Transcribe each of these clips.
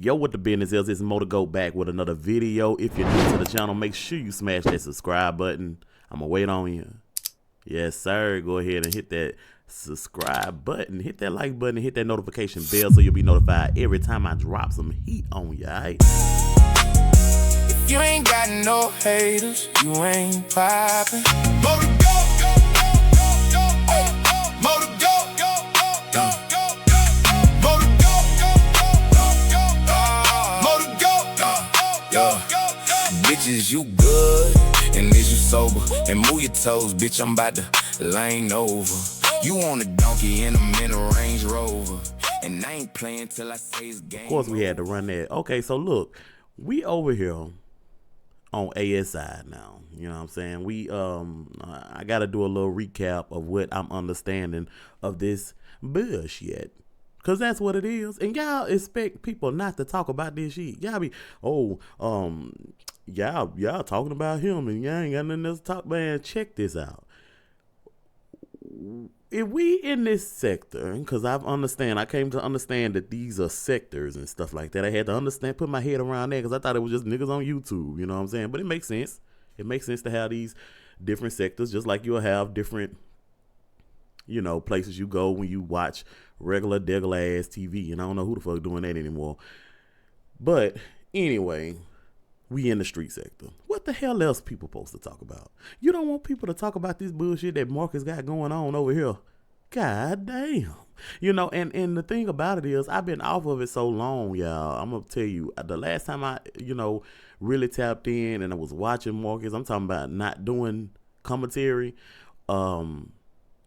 Yo, what the business is? It's ModdaGoat back with another video. If you're new to the channel, make sure you smash that subscribe button. I'm going to wait on you. Yes, sir. Go ahead and hit that subscribe button. Hit that like button. Hit that notification bell so you'll be notified every time I drop some heat on you, all right? If you ain't got no haters, you ain't poppin'. Bitches, you good, and is you sober? And move your toes, bitch, I'm about to lane over. You on a donkey in a middle Range Rover, and I ain't playing till I say it's game. Of course, we had to run that. Okay, so look, we over here on ASI now. You know what I'm saying? We I gotta do a little recap of what I'm understanding of this bullshit. Cause that's what it is. And y'all expect people not to talk about this shit. Y'all be, y'all talking about him and y'all ain't got nothing else to talk about. Man, check this out. If we in this sector, because I came to understand that these are sectors and stuff like that. I had to understand, put my head around that because I thought it was just niggas on YouTube, you know what I'm saying? But it makes sense. It makes sense to have these different sectors, just like you'll have different, you know, places you go when you watch regular ass TV. And I don't know who the fuck doing that anymore. But anyway, we in the street sector. What the hell else people supposed to talk about? You don't want people to talk about this bullshit that Marcus got going on over here. God damn. You know, and the thing about it is I've been off of it so long, y'all. I'm going to tell you, the last time I, you know, really tapped in and I was watching Marcus, I'm talking about not doing commentary,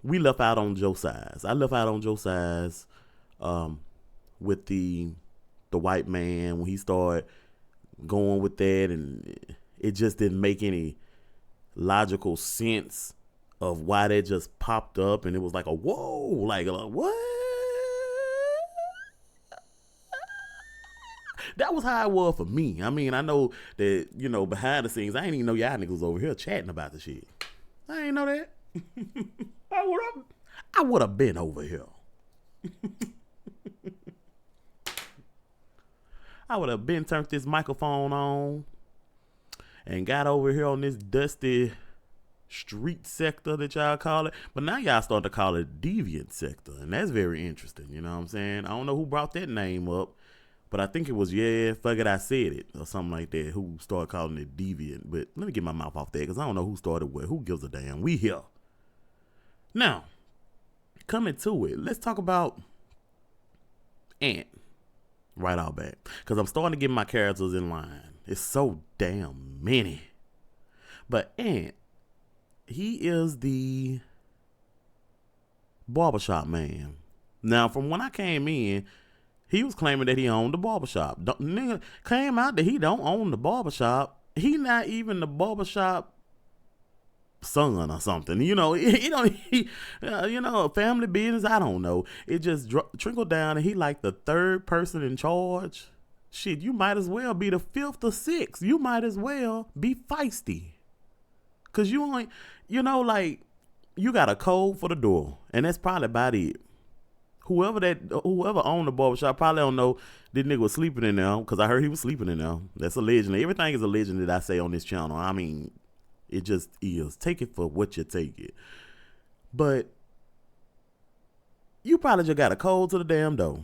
we left out on Joe Size. I left out on Joe Size with the white man when he started going with that, and it just didn't make any logical sense of why that just popped up, and it was like a whoa, like what? That was how it was for me. I mean, I know that, you know, behind the scenes, I ain't even know y'all niggas over here chatting about the shit. I ain't know that. I would have been over here. I would have been turned this microphone on and got over here on this dusty street sector that y'all call it. But now y'all start to call it deviant sector, and that's very interesting. You know what I'm saying? I don't know who brought that name up, but I think it was, fuck it, I said it, or something like that, who started calling it deviant. But let me get my mouth off that, because I don't know who started what. Who gives a damn? We here. Now, coming to it, let's talk about Ant right off back, because I'm starting to get my characters in line. It's so damn many. But Ant, he is the barbershop man. Now, from when I came in, he was claiming that he owned the barbershop. Nigga came out that he don't own the barbershop. He not even the barbershop son or something, you know. You know, family business, I don't know. It just trickled down, and he like the third person in charge. Shit, you might as well be the fifth or sixth. You might as well be feisty, cause you only, you know, like, you got a code for the door, and that's probably about it. Whoever owned the barbershop probably don't know this nigga was sleeping in there, because I heard he was sleeping in there. That's a legend. Everything is a legend that I say on this channel. I mean, it just is. Take it for what you take it. But you probably just got a code to the damn door.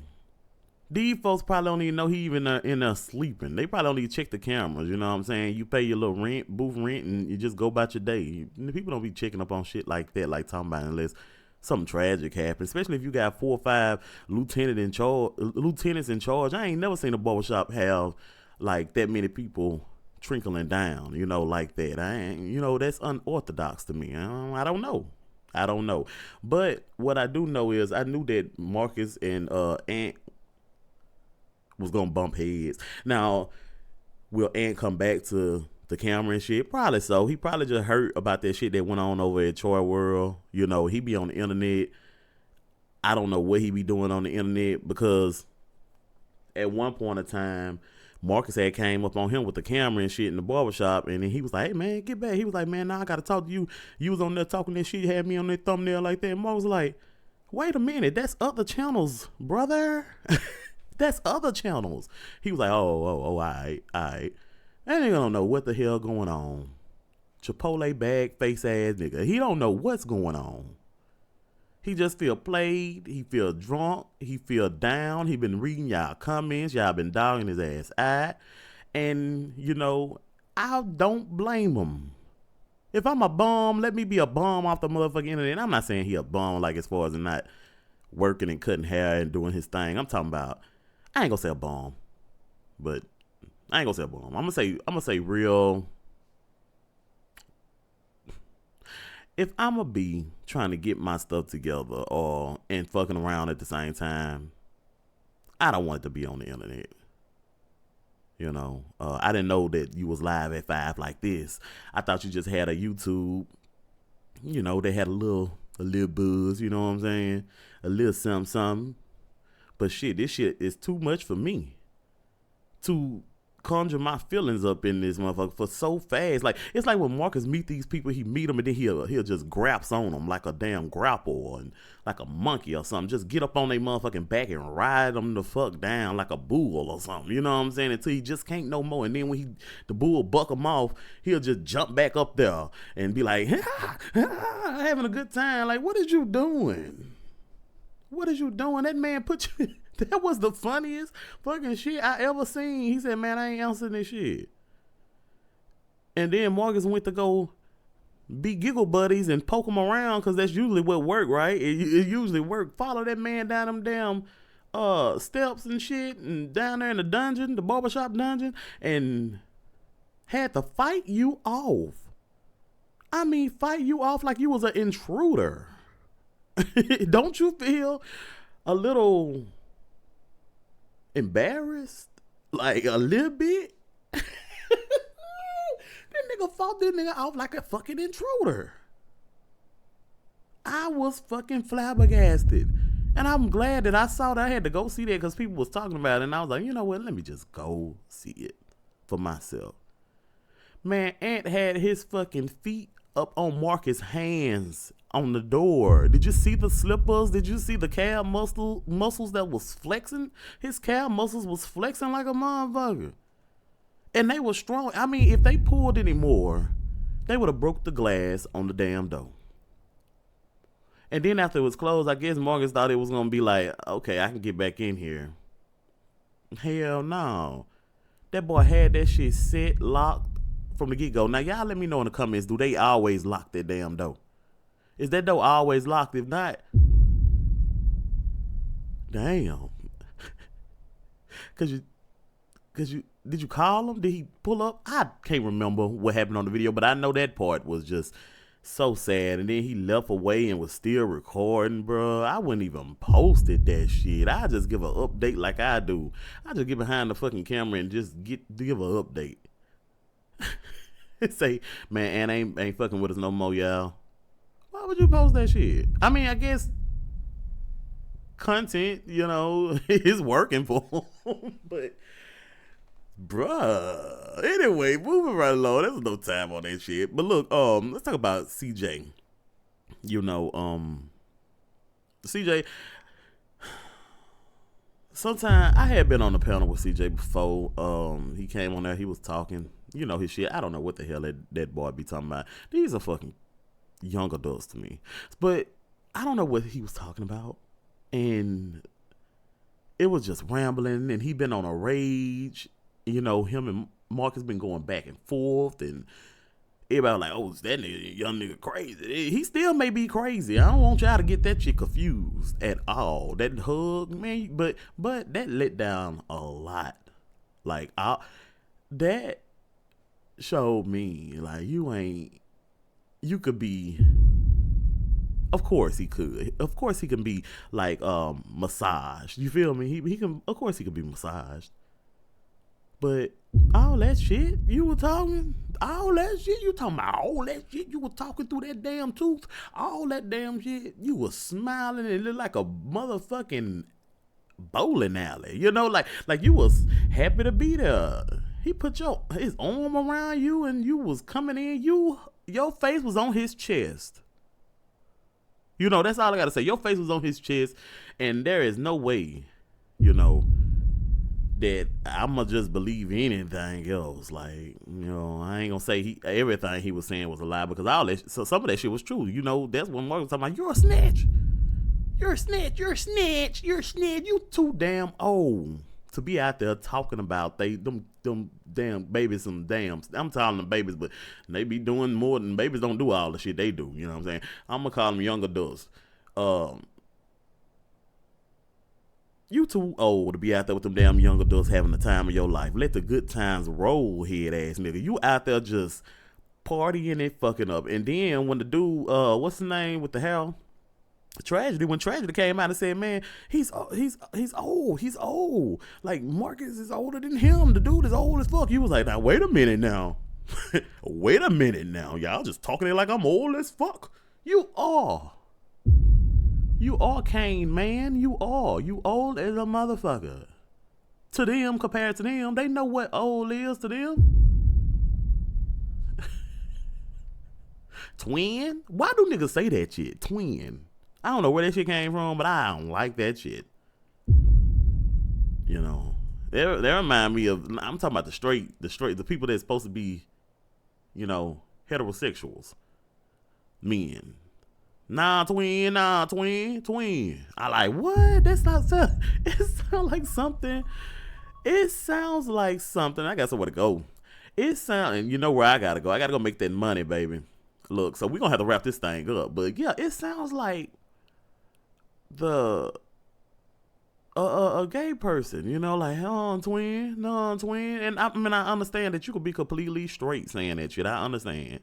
These folks probably don't even know he even in there sleeping. They probably don't even check the cameras. You know what I'm saying? You pay your little booth rent, and you just go about your day. People don't be checking up on shit like that, like talking about, unless something tragic happens. Especially if you got 4 or 5 lieutenants in charge. I ain't never seen a barbershop have like that many people trickling down, you know, like that. You know, that's unorthodox to me. I don't know. But what I do know is I knew that Marcus and Ant was gonna bump heads. Now, will Ant come back to the camera and shit? Probably so. He probably just heard about that shit that went on over at Troy World. You know, he be on the internet. I don't know what he be doing on the internet, because at one point in time, Marcus had came up on him with the camera and shit in the barbershop, and then he was like, hey, man, get back. He was like, man, now I got to talk to you. You was on there talking that shit, had me on that thumbnail like that. And Marcus was like, wait a minute, that's other channels, brother. That's other channels. He was like, all right. That nigga don't know what the hell going on. Chipotle bag face ass nigga. He don't know what's going on. He just feel played. He feel drunk. He feel down. He been reading y'all comments. Y'all been dogging his ass out. And, you know, I don't blame him. If I'm a bum, let me be a bum off the motherfucking internet. And I'm not saying he a bum like as far as not working and cutting hair and doing his thing. I'm talking about, I ain't gonna say a bum, but I ain't gonna say a bum. I'm gonna say real. If I'm gonna be trying to get my stuff together and fucking around at the same time, I don't want it to be on the internet. You know, I didn't know that you was live at 5 like this. I thought you just had a YouTube. You know, they had a little buzz. You know what I'm saying? A little something. But shit, this shit is too much for me to conjure my feelings up in this motherfucker for so fast. Like, it's like when Marcus meet these people, he meet them and then he'll just graps on them like a damn grapple and like a monkey or something. Just get up on their motherfucking back and ride them the fuck down like a bull or something. You know what I'm saying? Until he just can't no more. And then when the bull buck him off, he'll just jump back up there and be like, having a good time. Like, what is you doing? What is you doing? That man put you... That was the funniest fucking shit I ever seen. He said, man, I ain't answering this shit. And then Marcus went to go be giggle buddies and poke him around because that's usually what work, right? It usually work. Follow that man down them damn steps and shit and down there in the dungeon, the barbershop dungeon, and had to fight you off. I mean, fight you off like you was an intruder. Don't you feel a little... embarrassed? Like a little bit? That nigga fought this nigga off like a fucking intruder. I was fucking flabbergasted. And I'm glad that I saw that. I had to go see that because people was talking about it. And I was like, you know what? Let me just go see it for myself. Man, Ant had his fucking feet up on Marcus' hands on the door. Did you see the slippers? Did you see the calf muscles that was flexing? His calf muscles was flexing like a motherfucker. And they were strong. I mean, if they pulled any more, they would have broke the glass on the damn door. And then after it was closed, I guess Marcus thought it was going to be like, okay, I can get back in here. Hell no. That boy had that shit set, locked from the get-go. Now, y'all let me know in the comments, do they always lock that damn door? Is that door always locked? If not, damn. Did you call him? Did he pull up? I can't remember what happened on the video, but I know that part was just so sad. And then he left away and was still recording, bro. I wouldn't even posted that shit. I just give an update like I do. I just get behind the fucking camera and just give an update. Say, man, Ann ain't fucking with us no more, y'all. Why would you post that shit? I mean, I guess content, you know, is working for him. But, bruh. Anyway, moving right along. There's no time on that shit. But look, let's talk about CJ. You know, CJ. Sometime I had been on the panel with CJ before. He came on there. He was talking, you know, his shit. I don't know what the hell that boy be talking about. These are fucking young adults to me, but I don't know what he was talking about, and it was just rambling. And he been on a rage, you know. Him and Marcus been going back and forth, and everybody like, oh, that nigga, young nigga crazy. He still may be crazy. I don't want y'all to get that shit confused at all. That hug, man, but that let down a lot. Like, that showed me like you could be, of course he could. Of course he can be like massaged. You feel me? He can, of course he could be massaged. But all that shit you were talking, all that shit you talking about, all that shit you were talking through that damn tooth, all that damn shit, you was smiling and it looked like a motherfucking bowling alley. You know, like you was happy to be there. He put his arm around you and you was coming in. Your face was on his chest. You know, that's all I gotta say. Your face was on his chest, and there is no way, you know, that I'ma just believe anything else. Like, I ain't gonna say everything he was saying was a lie, because some of that shit was true. That's when Mark was talking about, you're a snitch. You're a snitch. You're a snitch. You're a snitch. You too damn old to be out there talking about them damn babies, I'm calling them babies, but they be doing more than babies. Don't do all the shit they do. You know what I'm saying? I'm gonna call them young adults. You too old to be out there with them damn young adults having the time of your life. Let the good times roll, head ass nigga. You out there just partying and fucking up. And then when the dude, what's the name with the hair? When Tragedy came out and said, man, he's old. Like, Marcus is older than him. The dude is old as fuck. You was like, now wait a minute now. Y'all just talking it like I'm old as fuck. You are Kane, man. You old as a motherfucker. To them, compared to them, they know what old is to them. Twin? Why do niggas say that shit? Twin. I don't know where that shit came from, but I don't like that shit. They remind me of, I'm talking about the people that's supposed to be, heterosexuals. Men. Nah, twin. I like, what? That's not something. It sounds like something. I got somewhere to go. And you know where I gotta go. I gotta go make that money, baby. Look, so we're gonna have to wrap this thing up. But yeah, it sounds like a gay person, like, twin. And I understand that you could be completely straight saying that shit. I understand.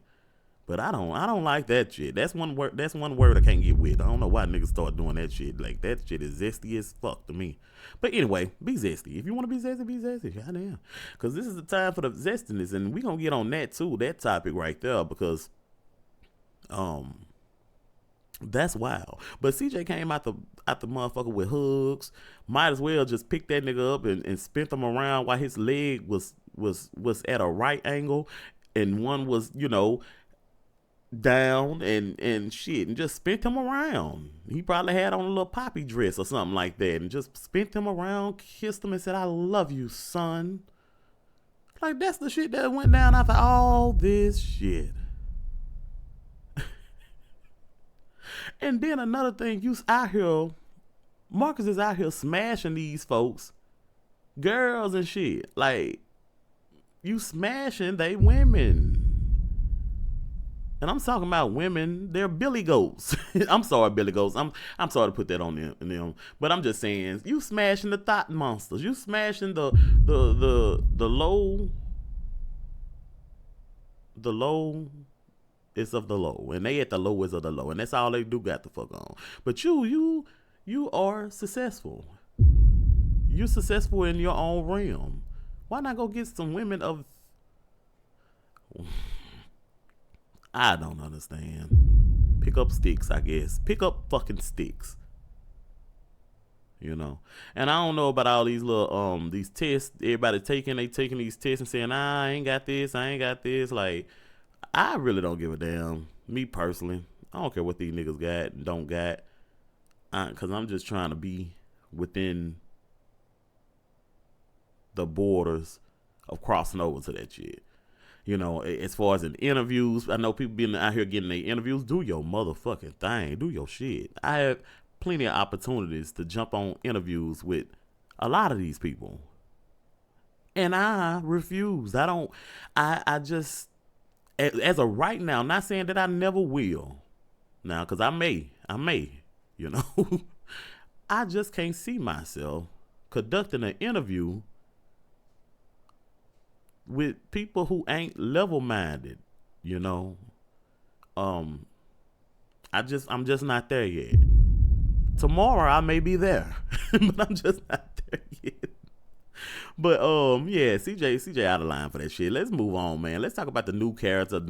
But I don't like that shit. That's one word I can't get with. I don't know why niggas start doing that shit. Like, that shit is zesty as fuck to me. But anyway, be zesty. If you want to be zesty. Goddamn. Because this is the time for the zestiness, and we gonna get on that too, that topic right there, because that's wild. But CJ came out the motherfucker with hugs. Might as well just pick that nigga up and spin him around while his leg was at a right angle, and one was, down and shit, and just spent him around. He probably had on a little poppy dress or something like that, and just spent him around, kissed him, and said, I love you, son. Like, that's the shit that went down after all this shit. And then another thing, Marcus is out here smashing these folks, girls and shit. Like, you smashing they women. And I'm talking about women, they're Billy Goats. I'm sorry, Billy Goats. I'm sorry to put that on them. But I'm just saying, you smashing the thought monsters. You smashing the low is of the low. And they at the lowest of the low. And that's all they do got the fuck on. But you are successful. You're successful in your own realm. Why not go get some women of... I don't understand. Pick up sticks, I guess. Pick up fucking sticks. And I don't know about all these little these tests everybody taking these tests and saying, I ain't got this. Like, I really don't give a damn. Me personally, I don't care what these niggas got and don't got, because I'm just trying to be within the borders of crossing over to that shit. As far as in interviews, I know people being out here getting their interviews. Do your motherfucking thing. Do your shit. I have plenty of opportunities to jump on interviews with a lot of these people. And I refuse. I just, as of right now, not saying that I never will. Now, because I may, I just can't see myself conducting an interview with people who ain't level-minded, I'm just not there yet. Tomorrow I may be there, but I'm just not there yet. But yeah, CJ out of line for that shit. Let's move on, man. Let's talk about the new character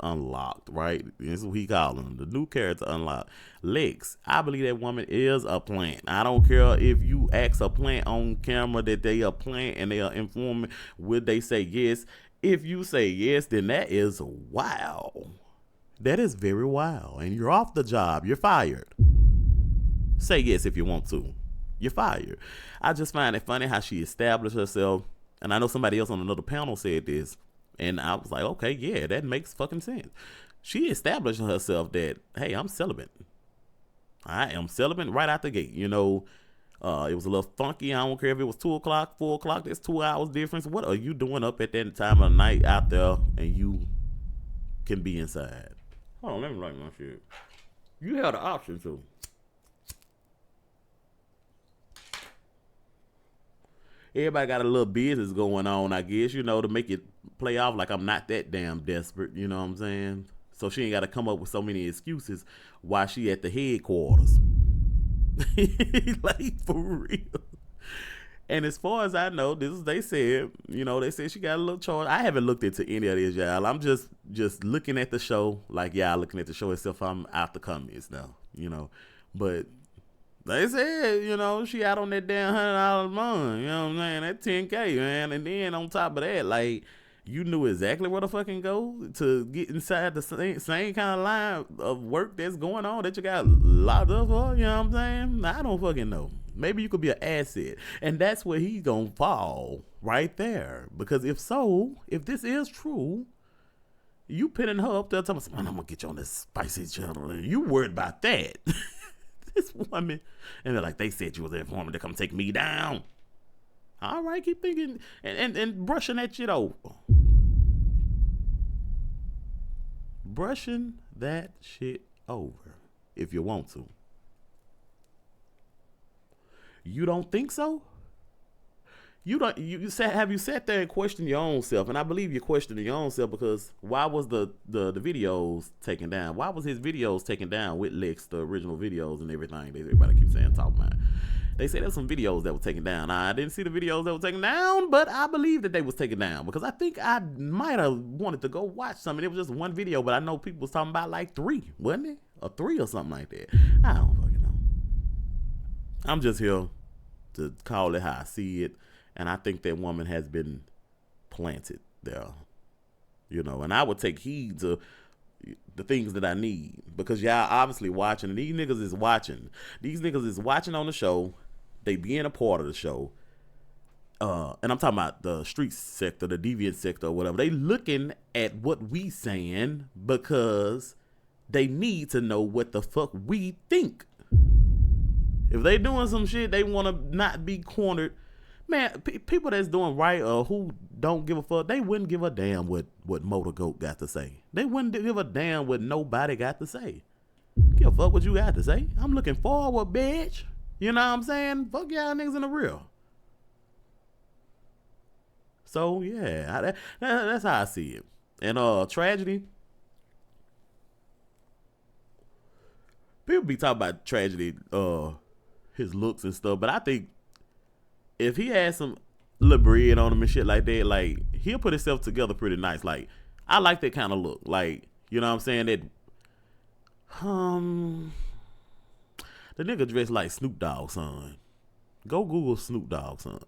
unlocked, right? This is what he called him, the new character unlocked. Lex, I believe that woman is a plant. I don't care if you ask a plant on camera that they a plant and they are informing, would they say yes? If you say yes, then that is wow. That is very wild. And you're off the job. You're fired. Say yes if you want to. you're fired. I just find it funny how she established herself. And I know somebody else on another panel said this. And I was like, okay, yeah, that makes fucking sense. She established herself that, hey, I'm celibate. I am celibate right out the gate. You know, it was a little funky. I don't care if it was 2 o'clock, 4 o'clock. That's 2 hours difference. What are you doing up at that time of night out there and you can be inside? Hold on, let me write my shit. You have the option to. Everybody got a little business going on, I guess, you know, to make it play off like I'm not that damn desperate, you know what I'm saying? So she ain't got to come up with so many excuses while she at the headquarters. Like, for real. And as far as I know, this is they said, you know, they said she got a little charge. I haven't looked into any of this, y'all. I'm just looking at the show like y'all looking at the show itself. I'm out the comments now, you know. But they said, you know, she out on that damn $100 a month, you know what I'm saying? That 10K, man. And then on top of that, like, you knew exactly where to fucking go to get inside the same kind of line of work that's going on that you got locked up for, you know what I'm saying? I don't fucking know. Maybe you could be an asset. And that's where he's going to fall right there. Because if so, if this is true, you pinning her up there telling me, man, I'm going to get you on this spicy channel. You worried about that. This woman. And they're like, they said you was an informant to come take me down. All right, keep thinking and brushing that shit over. Brushing that shit over if you want to. You don't think so? You said, have you sat there and questioned your own self? And I believe you're questioning your own self because why was the videos taken down? Why was his videos taken down with Lex, the original videos and everything that everybody keeps saying talking about? They say there's some videos that were taken down. I didn't see the videos that were taken down, but I believe that they was taken down because I think I might have wanted to go watch some. And it was just one video, but I know people was talking about like 3, wasn't it? Or 3 or something like that. I don't fucking know. I'm just here to call it how I see it. And I think that woman has been planted there, you know, and I would take heed to the things that I need because y'all obviously watching and these niggas is watching. These niggas is watching on the show. They being a part of the show. And I'm talking about the street sector, the deviant sector or whatever. They looking at what we saying because they need to know what the fuck we think. If they doing some shit, they want to not be cornered. Man, people that's doing right or who don't give a fuck, they wouldn't give a damn what ModdaGoat got to say. They wouldn't give a damn what nobody got to say. Give a fuck what you got to say. I'm looking forward, bitch. You know what I'm saying? Fuck y'all niggas in the real. So, yeah, that's how I see it. And Tragedy. People be talking about Tragedy, his looks and stuff, but I think if he had some little bread on him and shit like that, like, he'll put himself together pretty nice. Like, I like that kind of look. Like, you know what I'm saying? That, the nigga dressed like Snoop Dogg, son. Go Google Snoop Dogg, son.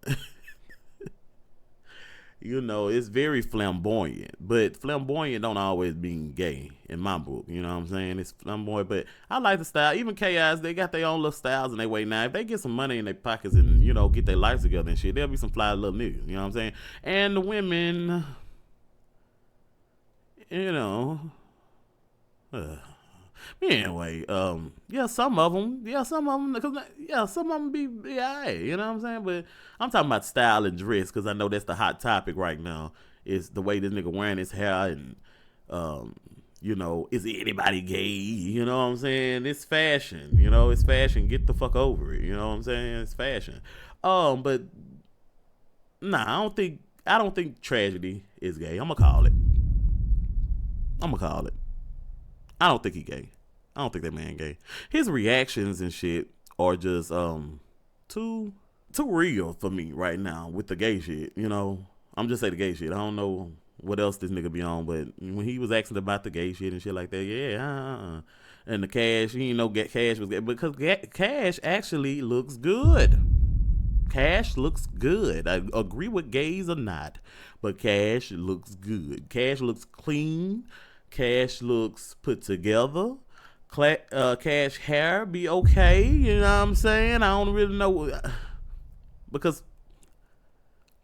You know, it's very flamboyant, but flamboyant don't always mean gay in my book. You know what I'm saying? It's flamboyant, but I like the style. Even Chaos, they got their own little styles in their way now. If they get some money in their pockets and, you know, get their lives together and shit, there'll be some fly little niggas. You know what I'm saying? And the women, you know, anyway, yeah, some of them, cause some of them be alright, you know what I'm saying? But I'm talking about style and dress, because I know that's the hot topic right now, is the way this nigga wearing his hair and, you know, is anybody gay? You know what I'm saying? It's fashion, you know, it's fashion. Get the fuck over it, you know what I'm saying? It's fashion. But nah, I don't think Tragedy is gay. I'm gonna call it. I don't think he gay. I don't think that man gay. His reactions and shit are just too real for me right now with the gay shit, you know. I'm just saying the gay shit. I don't know what else this nigga be on, but when he was asking about the gay shit and shit like that, yeah, and the Cash, he didn't know Cash was gay because Cash actually looks good. Cash looks good. I agree with gays or not, but Cash looks good. Cash looks clean. Cash looks put together. Cash hair be okay. You know what I'm saying? I don't really know because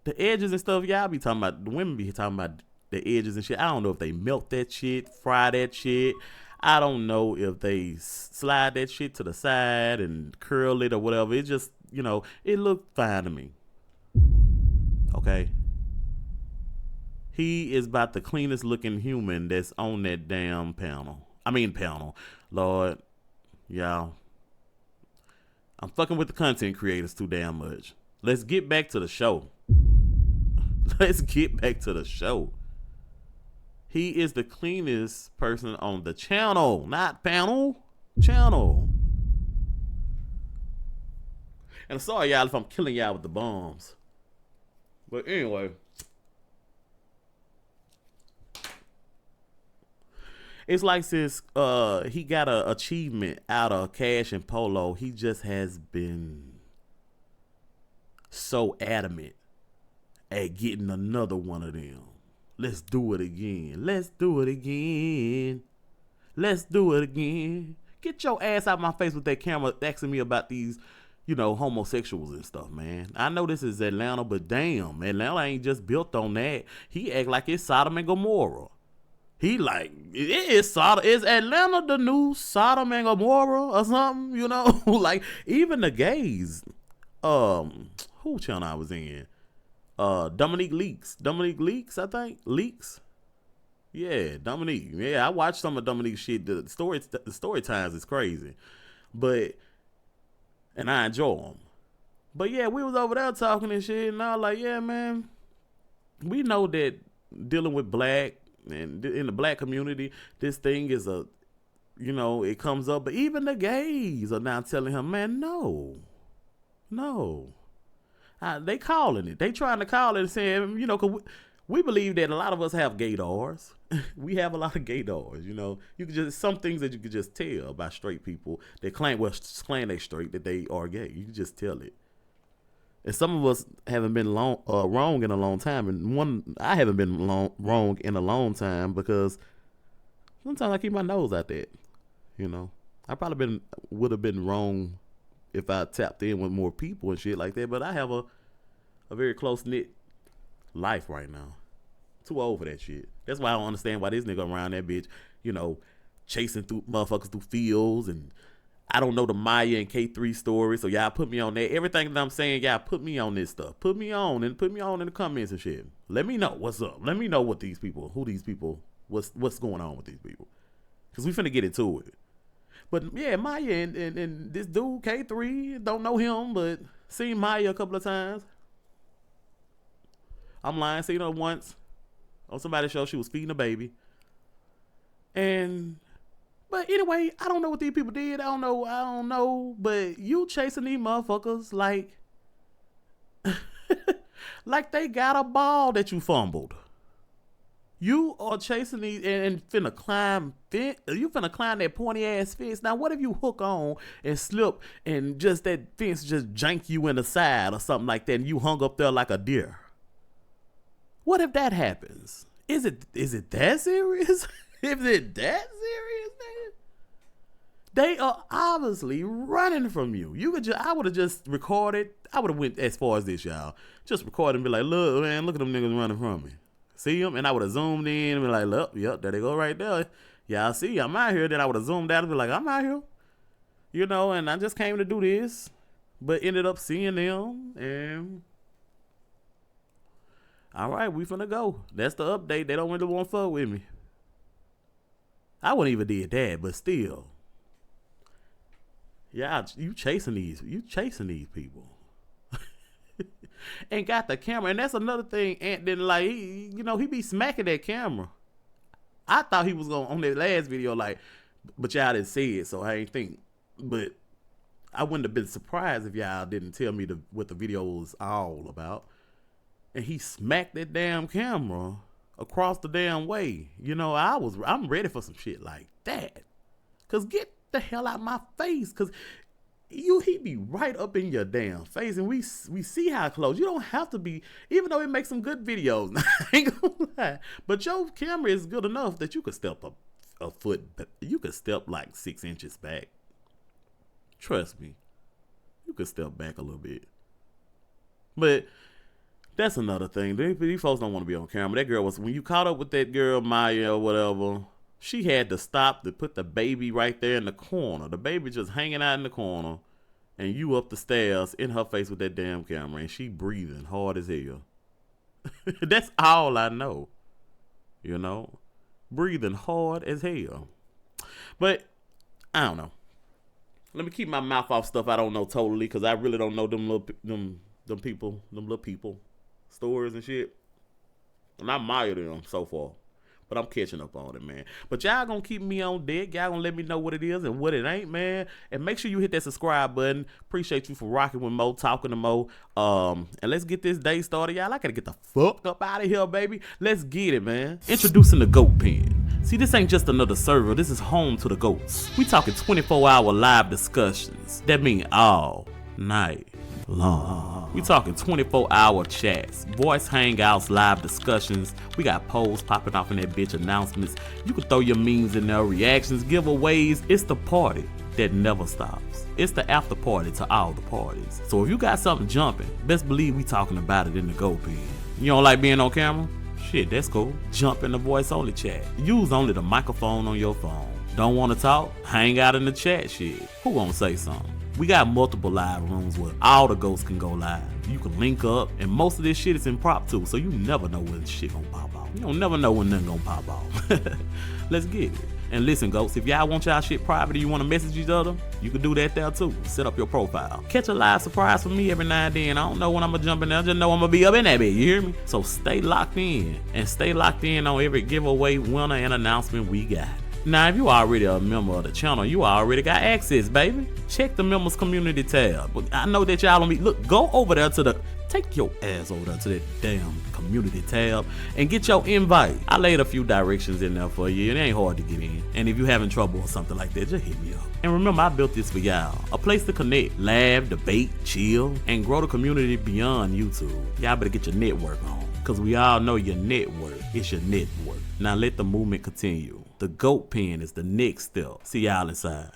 the edges and stuff, y'all be talking about, the women be talking about the edges and shit. I don't know if they melt that shit, fry that shit. I don't know if they slide that shit to the side and curl it or whatever. It just, it looked fine to me. Okay. He is about the cleanest looking human that's on that damn panel. Lord, y'all. I'm fucking with the content creators too damn much. Let's get back to the show. Let's get back to the show. He is the cleanest person on the channel, not panel, channel. And I'm sorry, y'all, if I'm killing y'all with the bombs. But anyway. It's like since he got an achievement out of Cash and Polo, he just has been so adamant at getting another one of them. Let's do it again. Let's do it again. Let's do it again. Get your ass out my face with that camera asking me about these, homosexuals and stuff, man. I know this is Atlanta, but damn, Atlanta ain't just built on that. He act like it's Sodom and Gomorrah. He like, it is Sodom. Is Atlanta the new Sodom and Gomorrah or something? Like even the gays. Who channel I was in? Dominique Leaks, I think. Leaks. Yeah, Dominique. Yeah, I watched some of Dominique's shit. The story times is crazy, and I enjoy them. But yeah, we was over there talking and shit, and I was like, yeah, man, we know that dealing with black and in the black community, this thing is it comes up. But even the gays are now telling him, man, no. They calling it. They trying to call it and saying, cause we believe that a lot of us have gaydars. We have a lot of gaydars. You can just, some things that you can just tell about straight people that claim they straight, that they are gay. You can just tell it. And some of us haven't been wrong in a long time. And I haven't been wrong in a long time because sometimes I keep my nose out that. I probably would have been wrong if I tapped in with more people and shit like that. But I have a very close-knit life right now. Too old for that shit. That's why I don't understand why this nigga around that bitch, chasing through motherfuckers through fields. And I don't know the Maya and K3 story, so y'all put me on that. Everything that I'm saying, y'all put me on this stuff. Put me on in the comments and shit. Let me know what's up. Let me know what's going on with these people. Because we finna get into it. But yeah, Maya and this dude, K3, don't know him, but seen Maya a couple of times. I'm lying, seen her once on somebody's show. She was feeding a baby. But anyway, I don't know what these people did. I don't know. But you chasing these motherfuckers like like they got a ball that you fumbled. You are chasing these and finna climb that pointy ass fence. Now what if you hook on and slip and just that fence just jank you in the side or something like that and you hung up there like a deer? What if that happens? Is it that serious? Is it that serious, man? They are obviously running from you. I would have just recorded. I would have went as far as this, y'all. Just record and be like, look, man, look at them niggas running from me. See them? And I would have zoomed in and be like, look, yep, there they go right there. Y'all see, I'm out here. Then I would have zoomed out and be like, I'm out here. And I just came to do this. But ended up seeing them. And all right, we finna go. That's the update. They don't really want to fuck with me. I wouldn't even did that, but still. Yeah, you chasing these people. And got the camera. And that's another thing Ant didn't like. He be smacking that camera. I thought he was going on that last video like, but y'all didn't see it, so I ain't think. But I wouldn't have been surprised if y'all didn't tell me what the video was all about. And he smacked that damn camera across the damn way. I'm ready for some shit like that. Cause get the hell out of my face. Cause he be right up in your damn face, and we see how close. You don't have to be, even though it makes some good videos. I ain't gonna lie, but your camera is good enough that you could step up a foot. You could step like 6 inches back. Trust me, you could step back a little bit. But that's another thing. These folks don't want to be on camera. That girl was, when you caught up with that girl Maya or whatever, she had to stop to put the baby right there in the corner. The baby just hanging out in the corner, and you up the stairs in her face with that damn camera, and she breathing hard as hell. That's all I know. You know, breathing hard as hell. But I don't know. Let me keep my mouth off stuff I don't know totally, because I really don't know them little people stories and shit. And I admire them so far, but I'm catching up on it, man. But y'all gonna keep me on deck. Y'all gonna let me know what it is and what it ain't, man. And make sure you hit that subscribe button. Appreciate you for rocking with Mo, talking to Mo. And let's get this day started, y'all. I gotta get the fuck up out of here, baby. Let's get it, man. Introducing the GOAT Pen. See, this ain't just another server. This is home to the GOATs. We talking 24-hour live discussions. That mean all night long. We talking 24-hour chats, voice hangouts, live discussions. We got polls popping off in that bitch, announcements. You can throw your memes in there, reactions, giveaways. It's the party that never stops. It's the after party to all the parties. So if you got something jumping, best believe we talking about it in the GOAT Pen. You don't like being on camera? Shit, that's cool. Jump in the voice only chat. Use only the microphone on your phone. Don't want to talk? Hang out in the chat shit. Who gonna say something? We got multiple live rooms where all the ghosts can go live. You can link up, and most of this shit is impromptu, so you never know when shit gonna pop off. You don't never know when nothing gonna pop off. Let's get it. And listen, ghosts, if y'all want y'all shit private or you want to message each other, you can do that there too. Set up your profile. Catch a live surprise from me every now and then. I don't know when I'm gonna jump in there, just know I'm gonna be up in that bit, you hear me? So stay locked in, and stay locked in on every giveaway, winner, and announcement we got. Now, if you already a member of the channel, you already got access, baby. Check the members community tab. But I know that y'all don't be, look, go over there to the, take your ass over there to that damn community tab and get your invite. I laid a few directions in there for you. It ain't hard to get in. And if you having trouble or something like that, just hit me up. And remember, I built this for y'all. A place to connect, laugh, debate, chill, and grow the community beyond YouTube. Y'all better get your network on, because we all know your network is your net worth. Now let the movement continue. The GOAT Pen is the next step. See y'all inside.